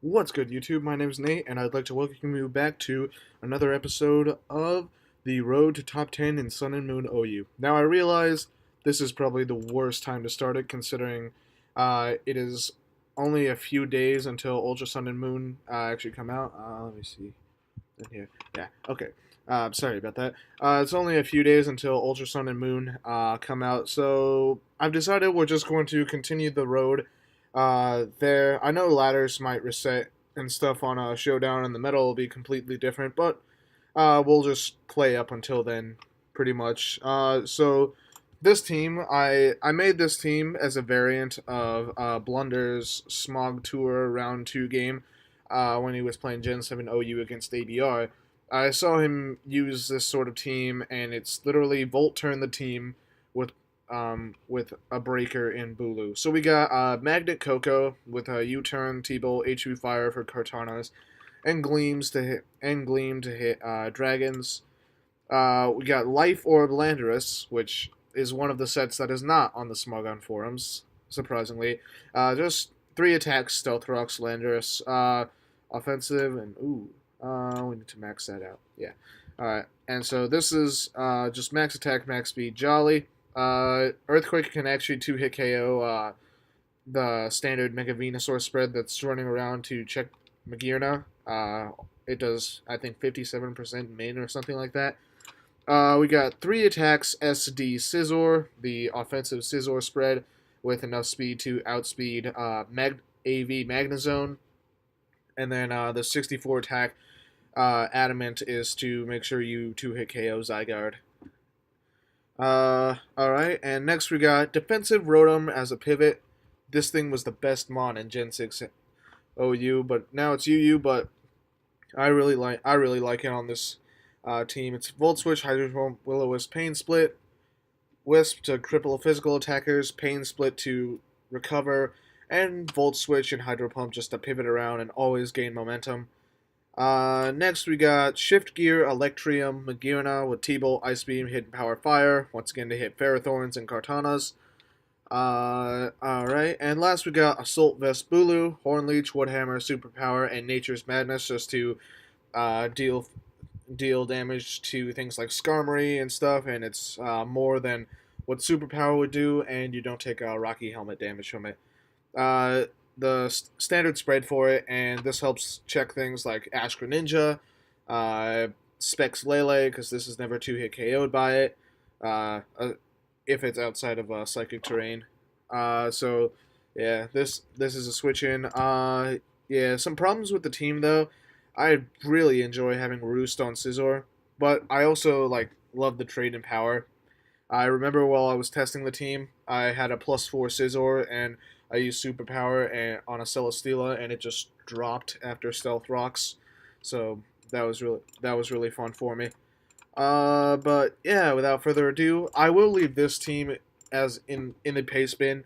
What's good, YouTube? My name is Nate, and I'd like to welcome you back to another episode of the Road to Top 10 in Sun and Moon OU. Now, I realize this is probably the worst time to start it, considering it is only a few days until Ultra Sun and Moon actually come out. Let me see. In here. Yeah, okay. Sorry about that. It's only a few days until Ultra Sun and Moon come out, so I've decided we're just going to continue the road there. I know ladders might reset and stuff on a showdown, and the metal will be completely different, but we'll just play up until then, pretty much. So this team, I made this team as a variant of Blunder's Smog Tour Round 2 game when he was playing Gen 7 OU against ABR. I saw him use this sort of team, and it's literally Volt turn the team with a breaker in Bulu. So we got Magnet Coco with a U-turn, T-Bolt, HV Fire for Kartanas, and Gleam to hit dragons. We got Life Orb Landorus, which is one of the sets that is not on the Smogon forums, surprisingly. Just 3 attacks, Stealth Rocks, Landorus, offensive, and we need to max that out. Yeah. Alright, and so this is just max attack, max speed, Jolly. Earthquake can actually 2-hit KO the standard Mega Venusaur spread that's running around to check Magirna. It does, I think, 57% min or something like that. We got 3 attacks, SD Scizor, the offensive Scizor spread, with enough speed to outspeed AV Magnezone. And then the 64 attack Adamant is to make sure you 2-hit KO Zygarde. Alright, and next we got Defensive Rotom as a pivot. This thing was the best mon in Gen 6 OU, but now it's UU, but I really like it on this team. It's Volt Switch, Hydro Pump, Will-O-Wisp, Pain Split, Wisp to cripple physical attackers, Pain Split to recover, and Volt Switch and Hydro Pump just to pivot around and always gain momentum. Next we got Shift Gear, Electrium, Magirna with T-Bolt, Ice Beam, Hidden Power Fire, once again to hit Ferrothorns and Kartanas. Alright, and last we got Assault Vest Bulu, Horn Leech, Woodhammer, Superpower, and Nature's Madness just to deal damage to things like Skarmory and stuff, and it's more than what Superpower would do, and you don't take Rocky Helmet damage from it. The standard spread for it, and this helps check things like Ash Greninja, Specs Lele, because this is never 2-hit KO'd by it, if it's outside of Psychic Terrain. So, yeah, this is a switch in. Yeah, some problems with the team, though. I really enjoy having Roost on Scizor, but I also, love the trade in power. I remember while I was testing the team, I had a +4 Scizor, and I used Superpower on a Celesteela, and it just dropped after Stealth Rocks. So that was really fun for me. But yeah, without further ado, I will leave this team as in the paste bin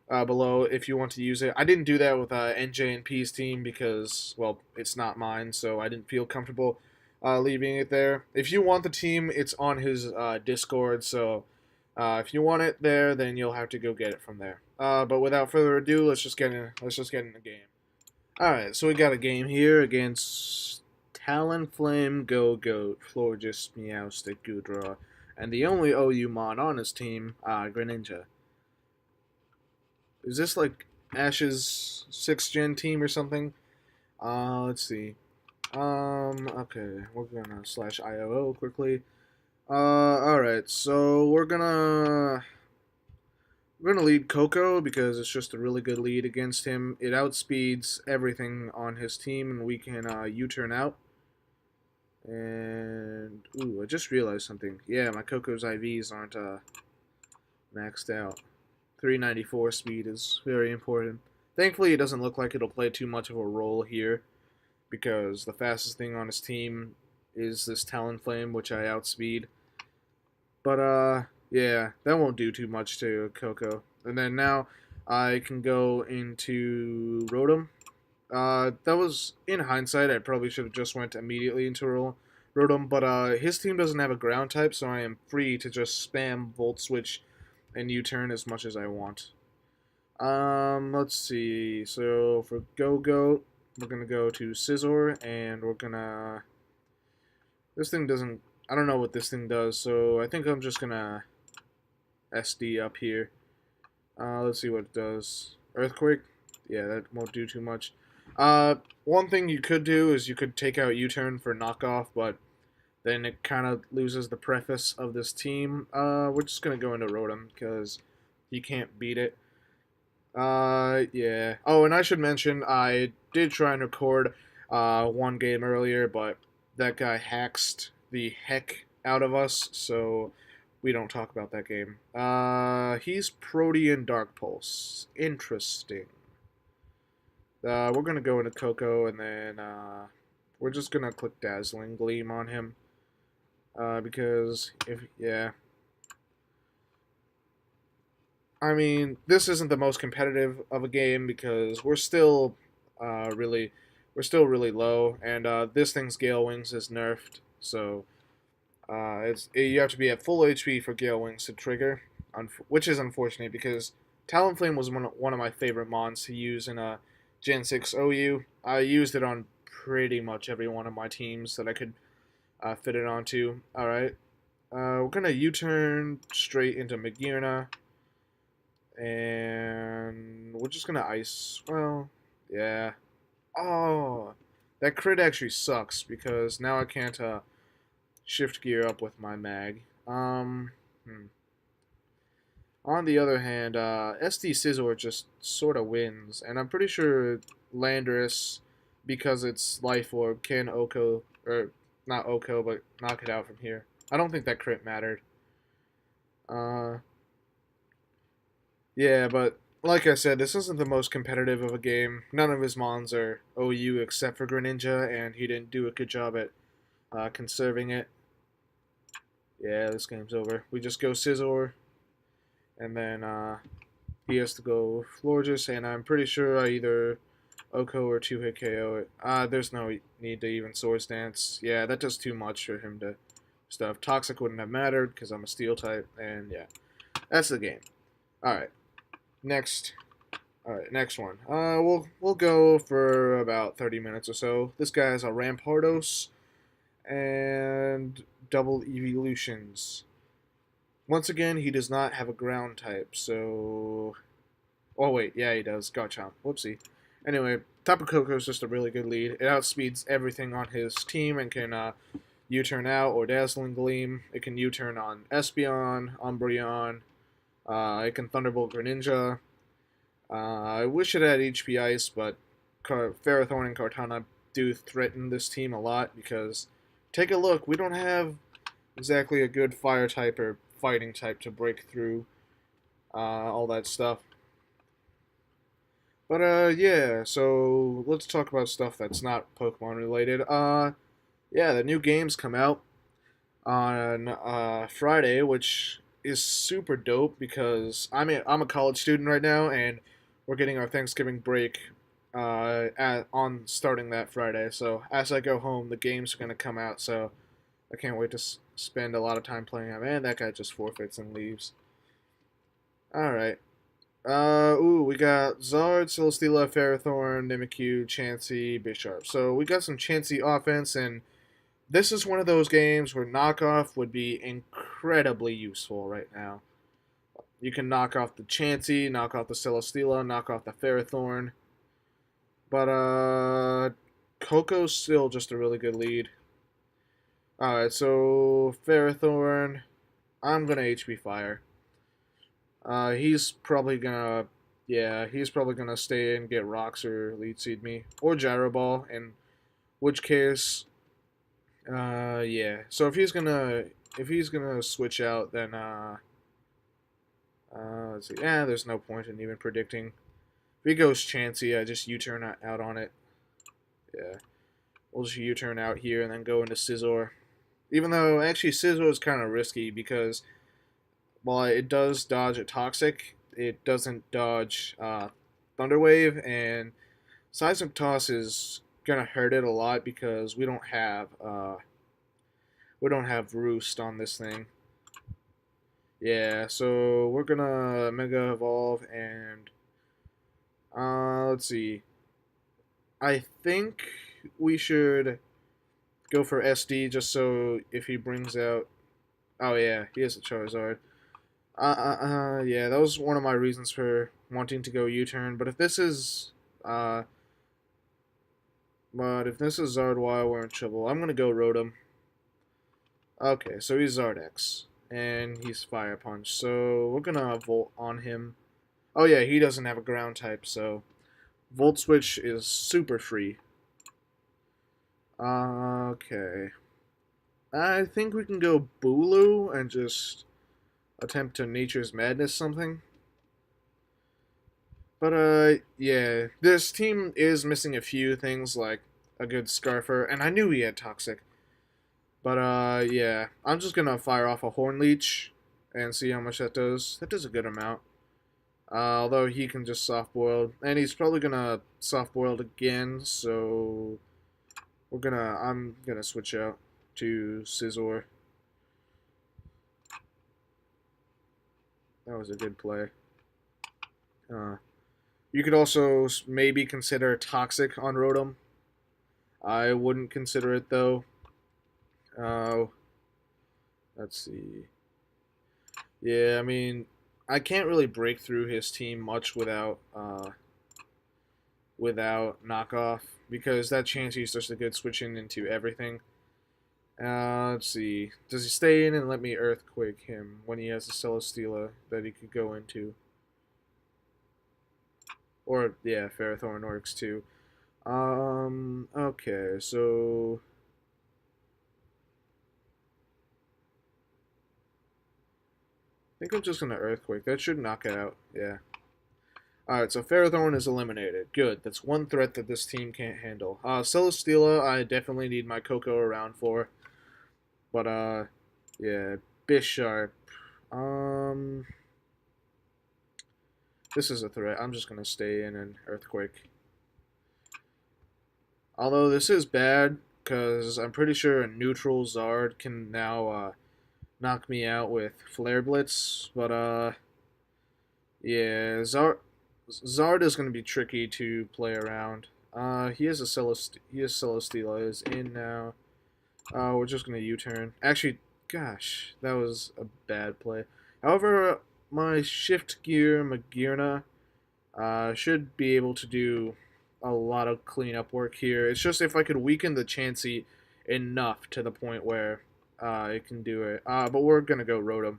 below if you want to use it. I didn't do that with NJ and P's team because, well, it's not mine, so I didn't feel comfortable leaving it there. If you want the team, it's on his Discord, so if you want it there, then you'll have to go get it from there. But without further ado, let's just get in the game. All right, so we got a game here against Talonflame, Go-Goat, Florges, Meowstic, Goodra, and the only OU mon on his team, Greninja. Is this like Ash's 6th gen team or something? Let's see. Okay, we're gonna /IOO quickly. Alright, so we're gonna lead Coco because it's just a really good lead against him. It outspeeds everything on his team, and we can U-turn out. And ooh, I just realized something. Yeah, my Coco's IVs aren't maxed out. 394 speed is very important. Thankfully, it doesn't look like it'll play too much of a role here, because the fastest thing on his team is this Talonflame, which I outspeed. But yeah, that won't do too much to Coco. And then now I can go into Rotom. That was, in hindsight, I probably should have just went immediately into Rotom, but his team doesn't have a ground type, so I am free to just spam Volt Switch and U-turn as much as I want. Let's see. So for Go-Goat, we're gonna go to Scizor, and we're gonna... This thing doesn't... I don't know what this thing does, so I think I'm just gonna SD up here. Let's see what it does. Earthquake? Yeah, that won't do too much. One thing you could do is you could take out U-turn for knockoff, but then it kind of loses the preface of this team. We're just gonna go into Rotom because you can't beat it. Yeah. Oh, and I should mention I did try and record one game earlier, but that guy hacked the heck out of us, so we don't talk about that game. He's Protean Dark Pulse. Interesting. We're gonna go into Coco, and then we're just gonna click Dazzling Gleam on him. Because yeah. I mean, this isn't the most competitive of a game because really, we're still really low, and this thing's Gale Wings is nerfed, so you have to be at full HP for Gale Wings to trigger, which is unfortunate because Talonflame was one of my favorite mons to use in a Gen 6 OU. I used it on pretty much every one of my teams that I could fit it onto. All right, we're gonna U-turn straight into Magearna. And we're just gonna ice. Well, yeah. Oh, that crit actually sucks because now I can't shift gear up with my mag. On the other hand, SD Scizor just sort of wins, and I'm pretty sure Landorus, because it's Life Orb, can Oko, or not Oko, but knock it out from here. I don't think that crit mattered. Uh, Yeah, but like I said, this isn't the most competitive of a game. None of his mons are OU except for Greninja, and he didn't do a good job at conserving it. Yeah, this game's over. We just go Scizor, and then he has to go Florges, and I'm pretty sure I either Oko or 2-hit KO it. There's no need to even Swords Dance. Yeah, that does too much for him to stuff. Toxic wouldn't have mattered because I'm a Steel type, and yeah, that's the game. All right. Next. All right, next one. We'll go for about 30 minutes or so. This guy has a Rampardos and double evolutions. Once again, he does not have a ground type, so... Oh, wait, yeah, he does. Garchomp. Whoopsie. Anyway, Tapu Koko is just a really good lead. It outspeeds everything on his team and can U-turn out or Dazzling Gleam. It can U-turn on Espeon, Umbreon. It can Thunderbolt Greninja. I wish it had HP Ice, but Ferrothorn and Kartana do threaten this team a lot because, take a look, we don't have exactly a good Fire type or Fighting type to break through all that stuff. But yeah, so let's talk about stuff that's not Pokemon related. Yeah, the new games come out on Friday, which is super dope because I'm a college student right now, and we're getting our Thanksgiving break on starting that Friday. So as I go home, the games are gonna come out. So I can't wait to spend a lot of time playing them. Man, that guy just forfeits and leaves. All right. Ooh, we got Zard, Celesteela, Ferrothorn, Mimikyu, Chansey, Bisharp. So we got some Chansey offense, and this is one of those games where knockoff would be incredibly useful right now. You can knock off the Chansey, knock off the Celesteela, knock off the Ferrothorn. But, Coco's still just a really good lead. Alright, so Ferrothorn, I'm gonna HP Fire. He's probably gonna, yeah, he's probably gonna stay and get Rocks or Lead Seed me. Or Gyro Ball, in which case, yeah. So if he's gonna switch out, then, let's see. Yeah, there's no point in even predicting. If he goes Chansey, I just U-turn out on it. Yeah. We'll just U-turn out here and then go into Scizor. Even though, actually, Scizor is kind of risky because while it does dodge a Toxic, it doesn't dodge Thunder Wave, and Seismic Toss is gonna hurt it a lot because we don't have Roost on this thing. Yeah, so we're gonna Mega Evolve and let's see. I think we should go for SD just so if he brings out. Oh yeah, he has a Charizard. Yeah, that was one of my reasons for wanting to go U-turn. Uh, but if this is Zardwire, we're in trouble. I'm gonna go Rotom. Okay, so he's Zardex, and he's Fire Punch. So we're gonna Volt on him. Oh yeah, he doesn't have a Ground type, so Volt Switch is super free. Okay, I think we can go Bulu and just attempt to Nature's Madness something. But yeah, this team is missing a few things like a good Scarfer, and I knew he had Toxic. But yeah, I'm just gonna fire off a Horn Leech and see how much that does. That does a good amount. Although he can just soft boil, and he's probably gonna soft boil again. So I'm gonna switch out to Scizor. That was a good play. Uh, you could also maybe consider Toxic on Rotom. I wouldn't consider it though. Uh, let's see. Yeah, I mean, I can't really break through his team much without knockoff because that chance he's just a good switching into everything. Let's see. Does he stay in and let me Earthquake him when he has a Celesteela that he could go into? Or, yeah, Ferrothorn works too. Okay, so I think I'm just gonna Earthquake. That should knock it out. Yeah. Alright, so Ferrothorn is eliminated. Good. That's one threat that this team can't handle. Celesteela, I definitely need my Coco around for. But, yeah. Bisharp. Um, this is a threat. I'm just gonna stay in and Earthquake. Although this is bad, because I'm pretty sure a neutral Zard can now, knock me out with Flare Blitz. But, yeah, Zard is going to be tricky to play around. He has Celesteela is in now. We're just going to U-turn. Actually, gosh, that was a bad play. However, my Shift Gear Magearna should be able to do a lot of cleanup work here. It's just if I could weaken the Chansey enough to the point where it can do it. But we're going to go Rotom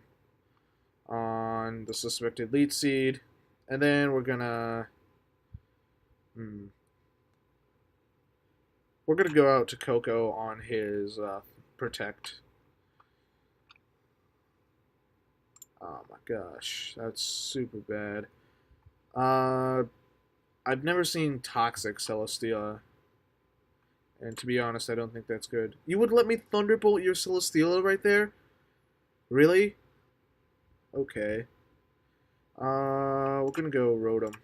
on the suspected Lead Seed. And then we're gonna go out to Coco on his Protect. Oh my gosh, that's super bad. I've never seen Toxic Celesteela, and to be honest, I don't think that's good. You would let me Thunderbolt your Celesteela right there? Really? Okay. We're gonna go Rotom.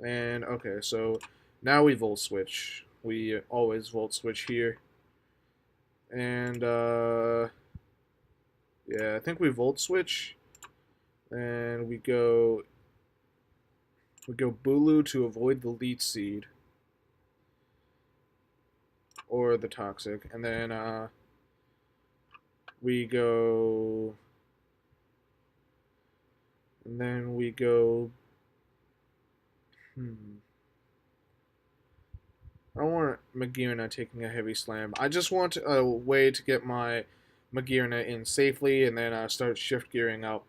And okay, so now we Volt Switch. We always Volt Switch here. And yeah, I think we Volt Switch. And we go Bulu to avoid the Leech Seed. Or the Toxic. And then we go I don't want Magearna taking a heavy slam. I just want a way to get my Magearna in safely and then start shift gearing up.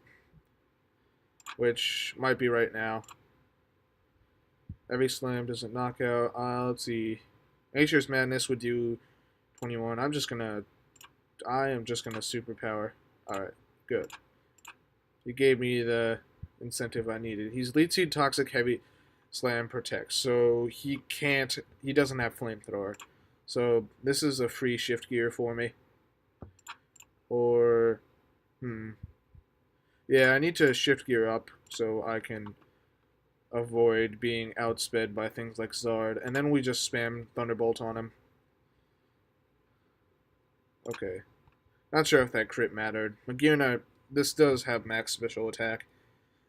Which might be right now. Heavy slam doesn't knock out. Let's see. Nature's Madness would do 21. I am just gonna superpower. Alright, good. He gave me the incentive I needed. He's Lead Seed, Toxic, Heavy Slam, Protect. So he doesn't have Flamethrower. So this is a free shift gear for me. Or, yeah, I need to shift gear up so I can avoid being outsped by things like Zard. And then we just spam Thunderbolt on him. Okay. Not sure if that crit mattered. Magearna, this does have max special attack.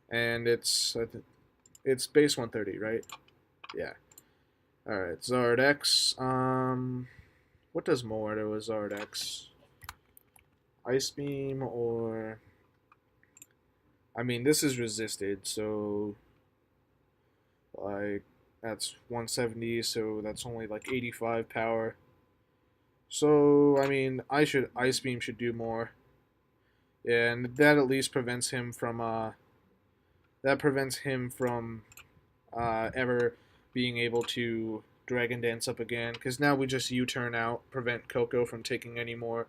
And it's base 130, right? Yeah. Alright, Zard X. What does more to a Zard X? Ice Beam or... I mean, this is resisted, so... Like, that's 170, so that's only like 85 power. So, I mean, Ice Beam should do more. Yeah, and that at least prevents him from, ever being able to Dragon Dance up again, because now we just U-turn out, prevent Coco from taking any more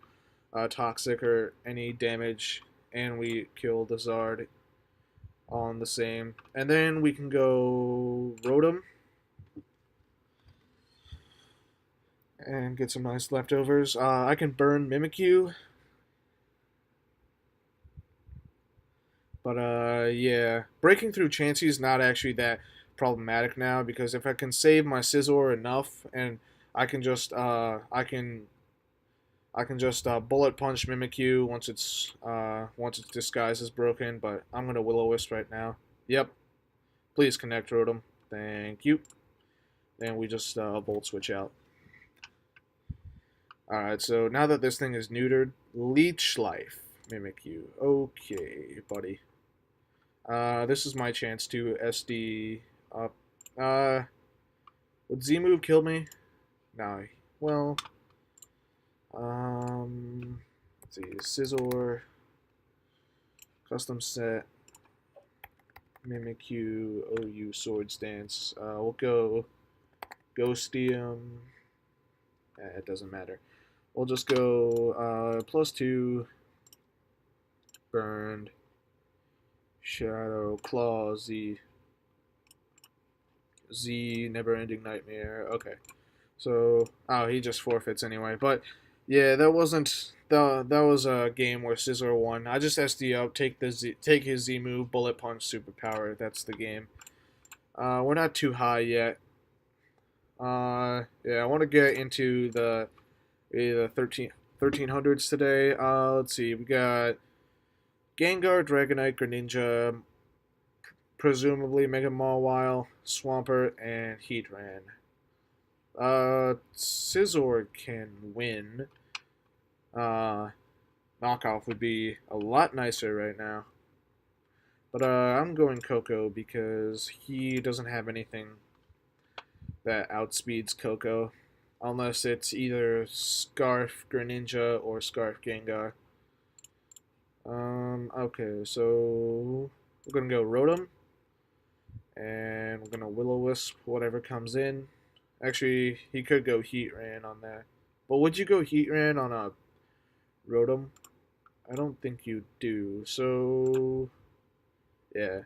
toxic or any damage, and we kill the Zard on the same. And then we can go Rotom and get some nice leftovers. I can burn Mimikyu, but yeah, breaking through Chansey is not actually that problematic now, because if I can save my Scizor enough, and I can just bullet punch Mimikyu once its disguise is broken. But I'm gonna Will-O-Wisp right now. Yep, please connect Rotom. Thank you. And we just Volt Switch out. Alright, so now that this thing is neutered, Leech Life, Mimikyu. Okay, buddy. This is my chance to SD up. Would Z-Move kill me? No. Well, let's see. Scizor, custom set, Mimikyu, OU Swords Dance. We'll go Ghostium. It doesn't matter. We'll just go +2, Burned, Shadow, Claw, Z, Never Ending Nightmare. Okay. So, oh, he just forfeits anyway. But, yeah, that was a game where Scizor won. I just SD up, take his Z move, Bullet Punch, Superpower. That's the game. We're not too high yet. Yeah, I want to get into the 1300s today. Let's see, we got Gengar, Dragonite, Greninja, presumably Mega Mawile, Swampert, and Heatran. Scizor can win. Knockoff would be a lot nicer right now. But I'm going Coco because he doesn't have anything that outspeeds Coco. Unless it's either Scarf Greninja or Scarf Gengar. Okay, so we're gonna go Rotom. And we're gonna Will-O-Wisp whatever comes in. Actually, he could go Heatran on that. But would you go Heatran on a Rotom? I don't think you do. So, yeah.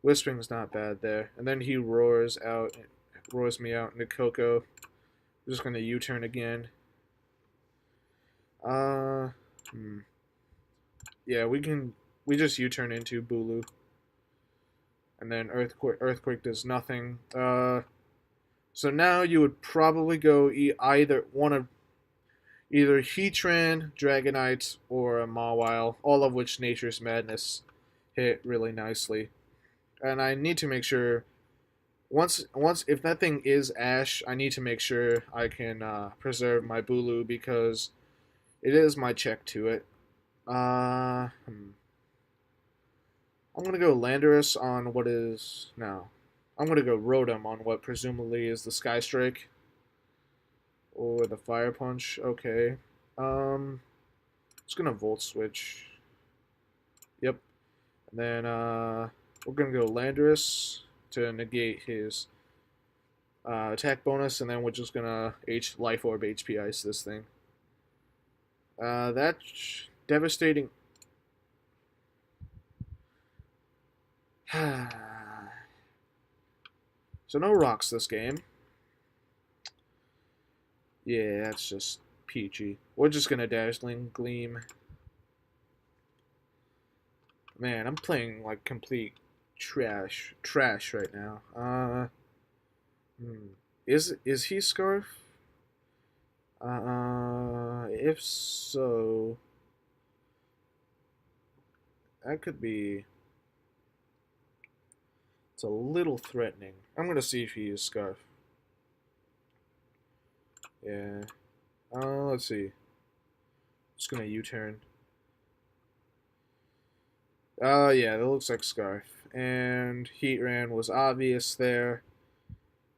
Wisping's not bad there. And then he roars me out into Coco. I'm just gonna U-turn again. Uh, Yeah, we just U-turn into Bulu. And then Earthquake does nothing. So now you would probably go either Heatran, Dragonite, or a Mawile, all of which Nature's Madness hit really nicely. And I need to make sure once if that thing is Ash, I need to make sure I can preserve my Bulu because it is my check to it. I'm gonna go Landorus on what is no. I'm gonna go Rotom on what presumably is the Sky Strike or the Fire Punch. Okay. Just gonna Volt Switch. Yep. And then we're gonna go Landorus to negate his attack bonus, and then we're just gonna Life Orb HP Ice this thing. That's devastating. So no rocks this game. Yeah, that's just peachy. We're just gonna Dazzling Gleam. Man, I'm playing like complete trash right now. Is he Scarf? If so, that could be. It's a little threatening. I'm gonna see if he is Scarf. Yeah. Let's see. Just gonna U-turn. Yeah, that looks like Scarf. And Heatran was obvious there.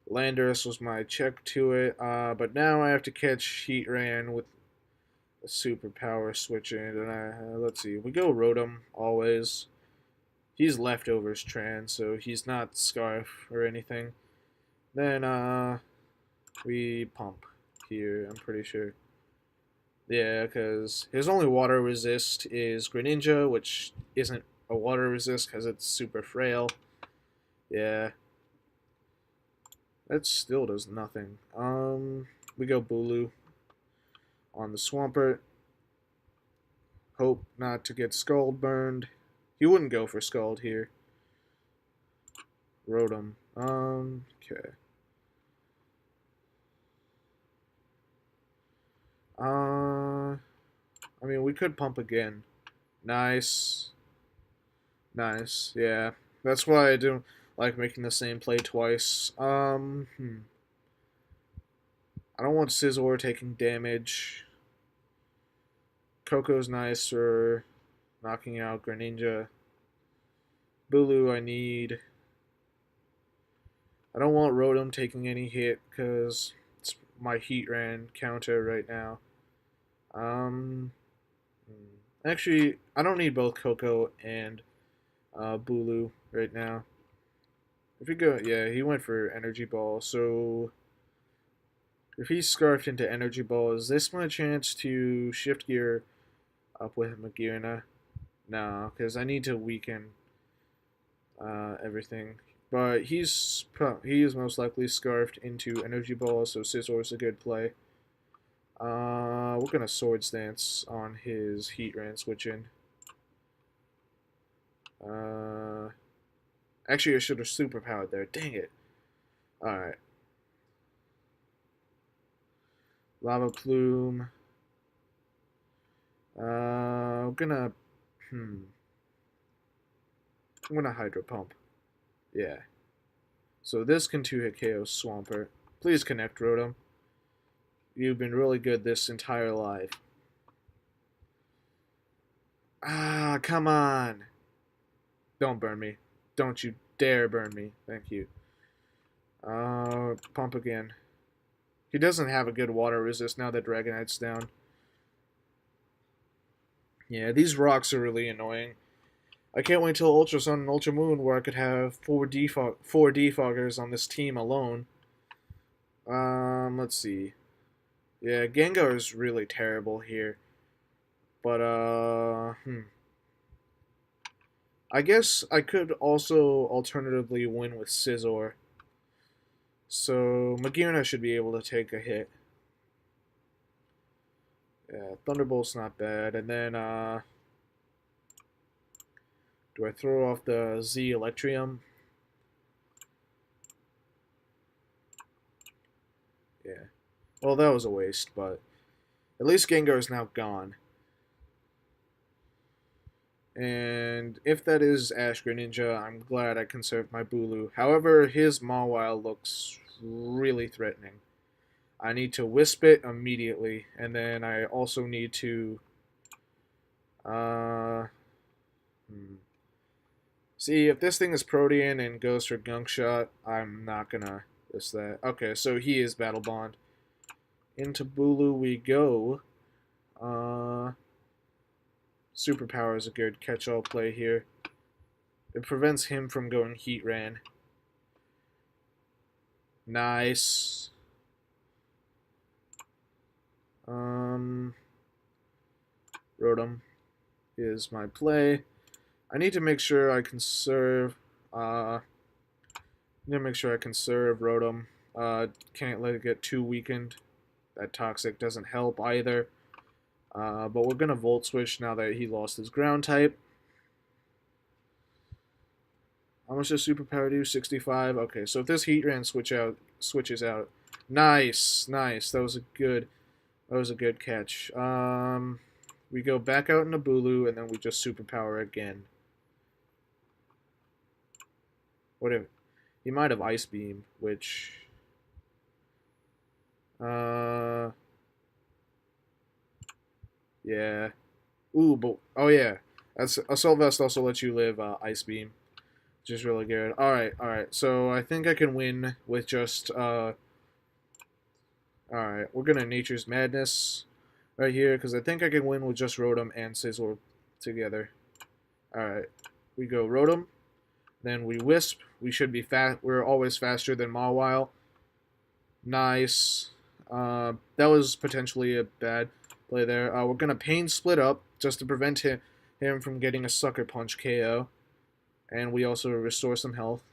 Landorus was my check to it. But now I have to catch Heatran with a superpower switch in. And let's see. We go Rotom always. He's leftovers trans, so he's not Scarf or anything. Then we pump here, I'm pretty sure. Yeah, because his only water resist is Greninja, which isn't a water resist because it's super frail. Yeah. That still does nothing. We go Bulu on the Swampert. Hope not to get Scald burned. He wouldn't go for Scald here. Rotom. Okay. I mean, we could pump again. Nice. Nice. Yeah. That's why I don't like making the same play twice. I don't want Scizor taking damage. Coco's nice for knocking out Greninja. Bulu, I need. I don't want Rotom taking any hit because it's my Heatran counter right now. Um, actually, I don't need both Coco and Bulu right now. If you go, yeah, he went for Energy Ball. So if he's scarfed into Energy Ball, is this my chance to shift gear up with Magearna? No, because I need to weaken everything. But he is most likely scarfed into Energy Ball, so Scizor's a good play. We're gonna Swords Dance on his Heatran switch in. Actually, I should have superpowered there. Dang it. Alright. Lava Plume. I'm gonna. I'm gonna Hydro Pump. Yeah. So this can 2-hit KO Swampert. Please connect, Rotom. You've been really good this entire life. Ah, come on. Don't burn me. Don't you dare burn me. Thank you. Pump again. He doesn't have a good water resist now that Dragonite's down. Yeah, these rocks are really annoying. I can't wait till Ultra Sun and Ultra Moon where I could have four defoggers on this team alone. Let's see. Yeah, Gengar is really terrible here. But, I guess I could also alternatively win with Scizor. So, Magearna should be able to take a hit. Yeah, Thunderbolt's not bad. And then, do I throw off the Z Electrium? Yeah. Well, that was a waste, but at least Gengar is now gone. And if that is Ash Greninja, I'm glad I conserved my Bulu. However, his Mawile looks really threatening. I need to Wisp it immediately, and then I also need to... See, if this thing is Protean and goes for Gunk Shot, I'm not gonna risk that. Okay, so he is Battle Bond. Into Bulu we go. Superpower is a good catch-all play here. It prevents him from going Heatran. Nice. Rotom is my play. I need to make sure I conserve. Need to make sure I conserve Rotom. Can't let it get too weakened. That Toxic doesn't help either. But we're gonna Volt Switch now that he lost his Ground type. How much does Superpower do? 65. Okay, so if this Heatran switches out, nice, nice. That was a good catch. We go back out into Bulu and then we just Superpower again. What if he might have Ice Beam, which Yeah. Ooh, but oh yeah, that's Assault Vest also lets you live Ice Beam, which is really good. All right. So I think I can win with just All right, we're gonna Nature's Madness right here because I think I can win with just Rotom and Sizzle together. All right, we go Rotom, then we Wisp. We should be fast. We're always faster than Mawile. Nice. That was potentially a bad play there. We're gonna Pain Split up just to prevent him from getting a Sucker Punch KO, and we also restore some health.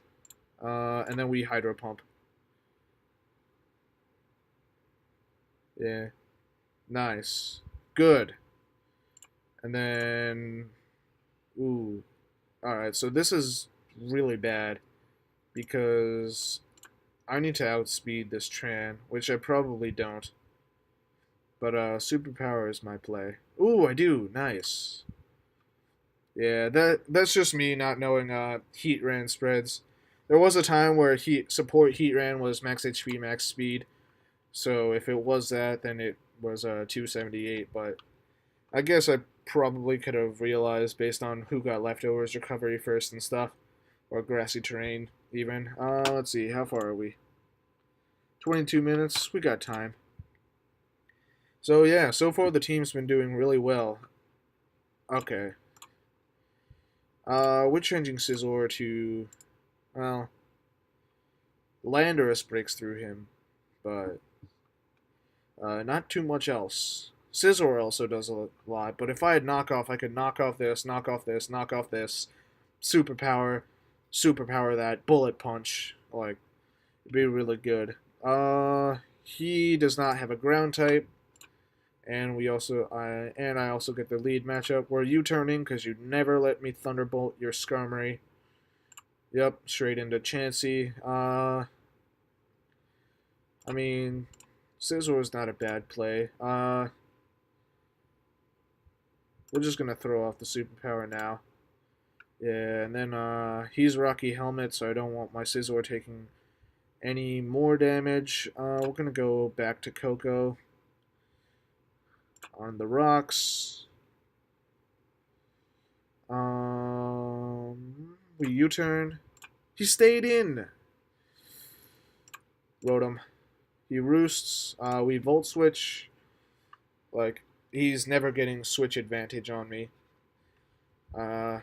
And then we Hydro Pump. Yeah, nice, good. And then, ooh, all right. So this is really bad because I need to outspeed this Tran, which I probably don't. But superpower is my play. Ooh, I do. Nice. Yeah, that's just me not knowing Heat Ran spreads. There was a time where Heat Ran was max HP, max speed. So if it was that, then it was 278. But I guess I probably could have realized based on who got leftovers, recovery first and stuff, or grassy terrain even. Let's see, how far are we? 22 minutes. We got time. So yeah, so far the team's been doing really well. Okay. We're changing Scizor to, well, Landorus breaks through him, but not too much else. Scizor also does a lot, but if I had knockoff, I could knock off this, knock off this, knock off this, superpower, superpower that, bullet punch. Like, it'd be really good. He does not have a ground type, and I also get the lead matchup where you turning because you never let me thunderbolt your Skarmory. Yep, straight into Chansey. I mean, Scizor is not a bad play. We're just gonna throw off the superpower now. Yeah, and then he's Rocky Helmet, so I don't want my Scizor taking any more damage. We're gonna go back to Coco on the rocks. We U-turn. He stayed in. Rotom. He roosts. We Volt Switch. Like, he's never getting Switch advantage on me. Yeah.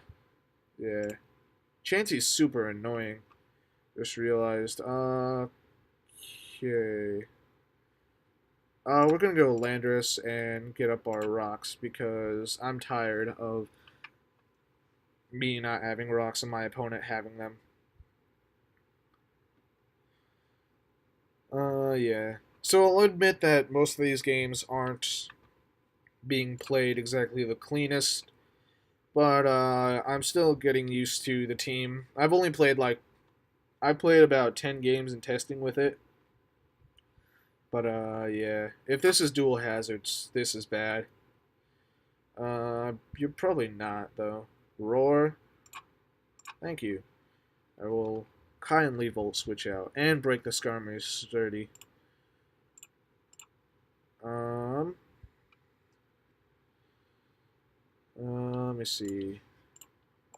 Chansey's super annoying. Just realized. Okay. We're gonna go Landorus and get up our rocks because I'm tired of me not having rocks and my opponent having them. Yeah. So I'll admit that most of these games aren't being played exactly the cleanest, but I'm still getting used to the team. I played about 10 games in testing with it, but yeah. If this is dual hazards, this is bad. You're probably not though. Roar. Thank you. I will kindly Volt Switch out and break the Skarmory sturdy. Um, let me see.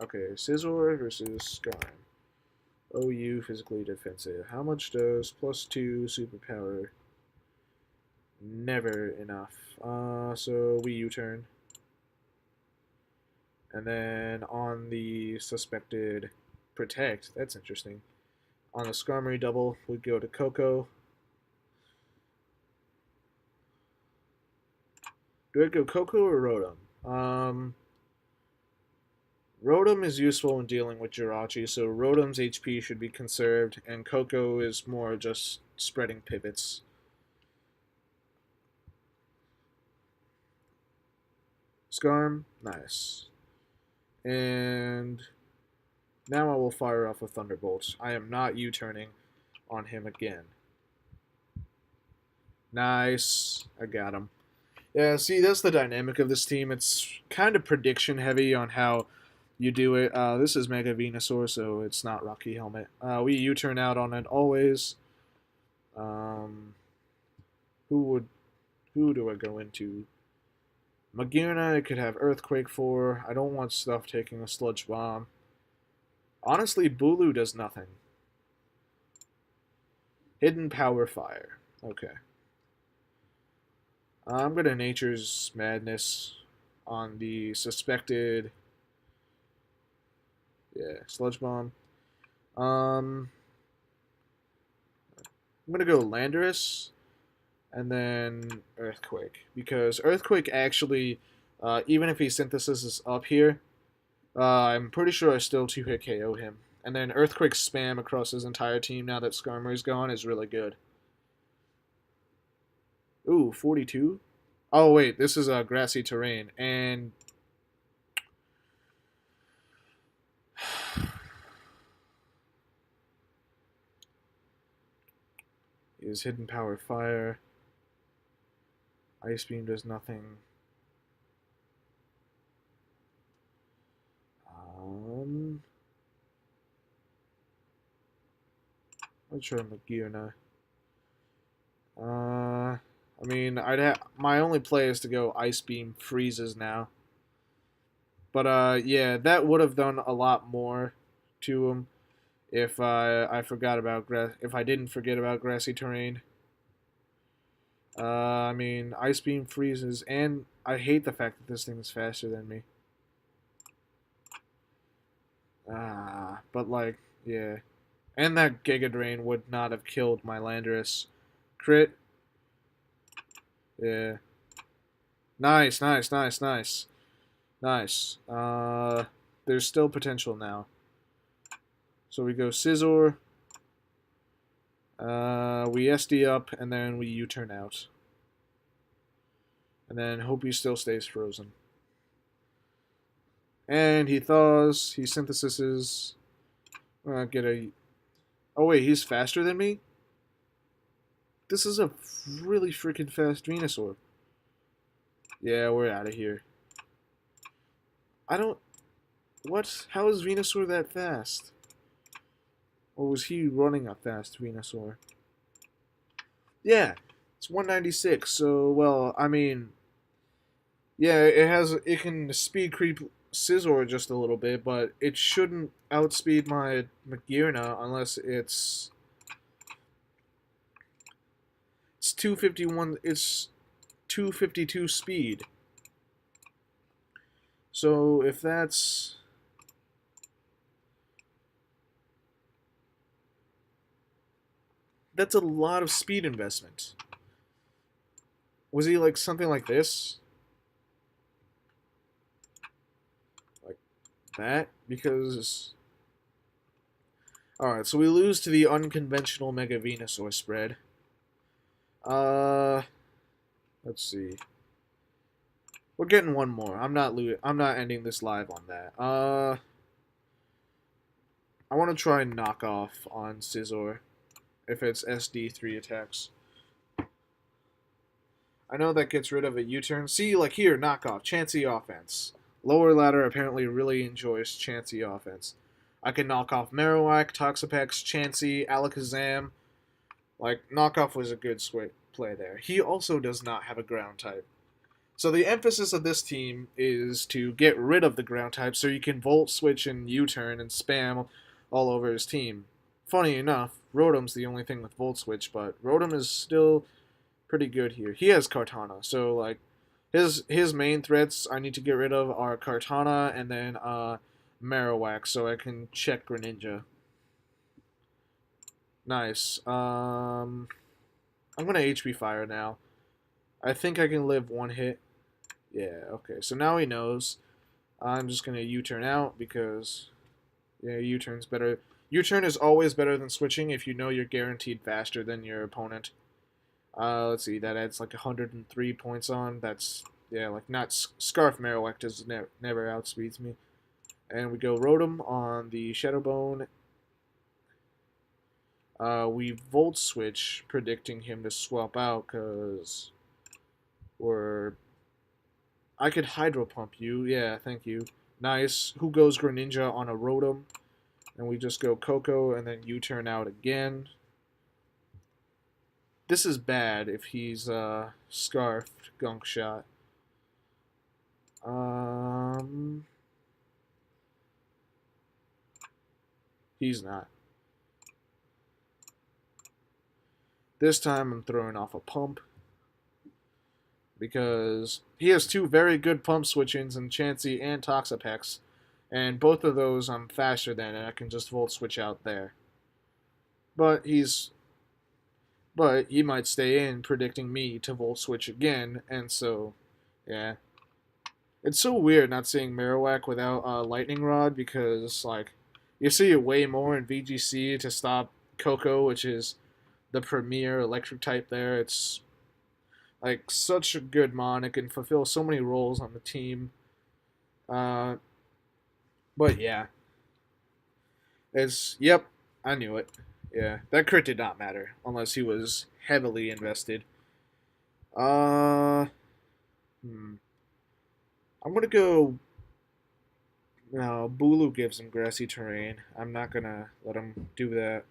Okay, Scizor versus Skarm. OU physically defensive. How much does +2 superpower? Never enough. So we U-turn. And then on the suspected protect, that's interesting. On the Skarmory double, we go to Coco. Do I go Coco or Rotom? Rotom is useful in dealing with Jirachi, so Rotom's HP should be conserved, and Coco is more just spreading pivots. Skarm, nice. And now I will fire off a Thunderbolt. I am not U-turning on him again. Nice. I got him. Yeah, see, that's the dynamic of this team. It's kind of prediction heavy on how you do it. This is Mega Venusaur, so it's not Rocky Helmet. We U-turn out on it always. Um, who do I go into? Maguna, I could have Earthquake for. I don't want stuff taking a Sludge Bomb. Honestly, Bulu does nothing. Hidden Power Fire. Okay. I'm going to Nature's Madness on the suspected... Yeah, Sludge Bomb. I'm going to go Landorus and then Earthquake. Because Earthquake actually, even if he synthesis up here, I'm pretty sure I still 2-hit KO him. And then Earthquake spam across his entire team now that Skarmory's gone is really good. Ooh, 42? Oh, wait, this is a grassy terrain. And... is Hidden Power Fire. Ice Beam does nothing. I'll try Maguna. I mean, my only play is to go Ice Beam freezes now. But yeah, that would have done a lot more to him if I forgot about if I didn't forget about grassy terrain. I mean, Ice Beam freezes, and I hate the fact that this thing is faster than me. But like, yeah. And that Giga Drain would not have killed my Landorus. Crit. Yeah. Nice, nice, nice, nice. Nice. There's still potential now. So we go Scizor. We SD up, and then we U-turn out. And then hope he still stays frozen. And he thaws. He synthesises. Get a... Oh wait, he's faster than me? This is a really freaking fast Venusaur. Yeah, we're out of here. I don't... What? How is Venusaur that fast? Or was he running a fast Venusaur? Yeah, it's 196, so, well, I mean... Yeah, it can speed creep Scizor just a little bit, but it shouldn't outspeed my Magirna unless it's 251, it's 252 speed. So if that's a lot of speed investment. Was he like something like this? Like that? Because... Alright, so we lose to the unconventional Mega Venusaur spread. Let's see. We're getting one more. I'm not ending this live on that. I want to try knockoff on Scizor if it's SD3 attacks. I know that gets rid of a U-turn. See, like here, knockoff, Chansey offense. Lower ladder apparently really enjoys Chansey offense. I can knock off Marowak, Toxapex, Chansey, Alakazam. Like, knockoff was a good play there. He also does not have a ground type. So the emphasis of this team is to get rid of the ground type so you can Volt Switch and U-turn and spam all over his team. Funny enough, Rotom's the only thing with Volt Switch, but Rotom is still pretty good here. He has Kartana, so like his main threats I need to get rid of are Kartana and then Marowak, so I can check Greninja. Nice. I'm gonna HP Fire now. I think I can live one hit. Yeah, okay. So now he knows. I'm just gonna U-turn out because yeah, U-turn's better. U-turn is always better than switching if you know you're guaranteed faster than your opponent. Let's see, that adds like 103 points on. That's, yeah, like not Scarf Marowak does never outspeeds me. And we go Rotom on the Shadow Bone. We Volt Switch, predicting him to swap out because I could Hydro Pump you. Yeah, thank you. Nice. Who goes Greninja on a Rotom? And we just go Coco and then U-turn out again. This is bad if he's Scarfed Gunk Shot. Um, he's not. This time I'm throwing off a pump because he has two very good pump switch-ins in Chansey and Toxapex, and both of those I'm faster than, and I can just volt switch out there. But he might stay in, predicting me to volt switch again, and so, yeah. It's so weird not seeing Marowak without Lightning Rod because, like, you see it way more in VGC to stop Coco, which is the premier electric type there. It's, like, such a good mon. It can fulfill so many roles on the team. Uh, but, yeah. Yep, I knew it. Yeah, that crit did not matter unless he was heavily invested. Uh, hmm. I'm gonna go. No, Bulu gives him grassy terrain. I'm not gonna let him do that.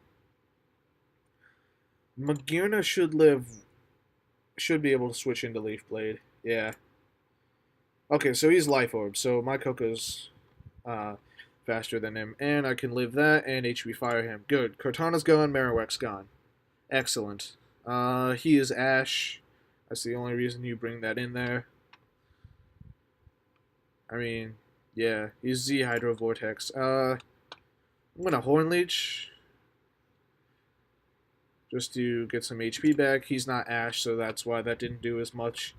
Magearna should be able to switch into Leaf Blade. Yeah. Okay, so he's Life Orb, so my Coco's uh, faster than him, and I can live that and HP Fire him. Good. Cortana's gone, Marowak's gone. Excellent. He is Ash. That's the only reason you bring that in there. I mean, yeah, he's Z Hydro Vortex. I'm gonna Horn Leech just to get some HP back. He's not Ash, so that's why that didn't do as much.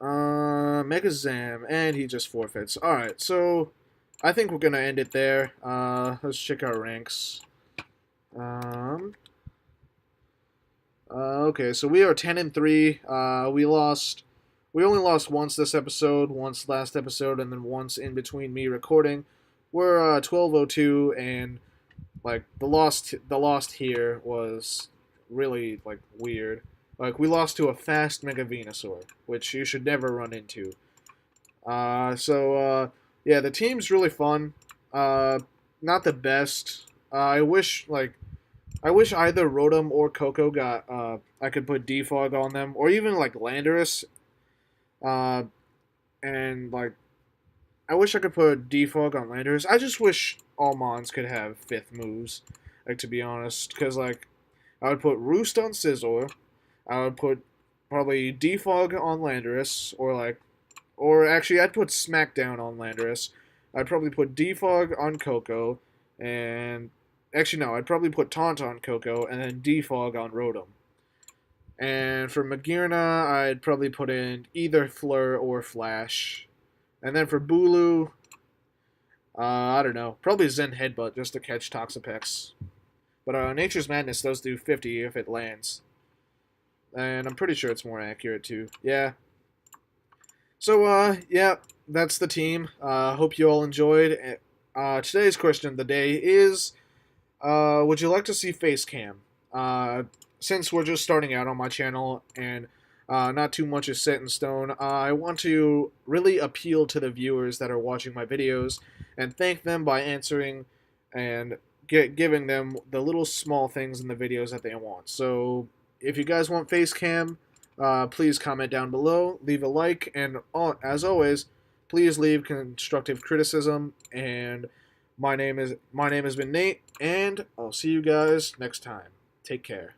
Mega Zam, and he just forfeits. Alright, so I think we're gonna end it there. Let's check our ranks. Okay, so we are 10-3. We only lost once this episode, once last episode, and then once in between me recording. We're 12-02, and like the lost here was really like weird. Like we lost to a fast Mega Venusaur, which you should never run into. Yeah, the team's really fun. Not the best. I wish either Rotom or Coco got I could put Defog on them, or even like Landorus. Uh, and like I wish I could put Defog on Landorus. I just wish all Mons could have fifth moves. Like to be honest, because like I would put Roost on Scizor. I would put probably Defog on Landorus, or actually I'd put Smackdown on Landorus. I'd probably put Defog on Coco, and actually no, I'd probably put Taunt on Coco, and then Defog on Rotom. And for Magearna, I'd probably put in either Fleur or Flash. And then for Bulu, I don't know, probably Zen Headbutt just to catch Toxapex. But Nature's Madness does do 50 if it lands. And I'm pretty sure it's more accurate too. Yeah. So, yeah, that's the team. Hope you all enjoyed. Today's question of the day is, would you like to see face cam? Since we're just starting out on my channel and not too much is set in stone, I want to really appeal to the viewers that are watching my videos and thank them by answering and giving them the little small things in the videos that they want. So if you guys want face cam, please comment down below, leave a like, and as always, please leave constructive criticism. And my name has been Nate, and I'll see you guys next time. Take care.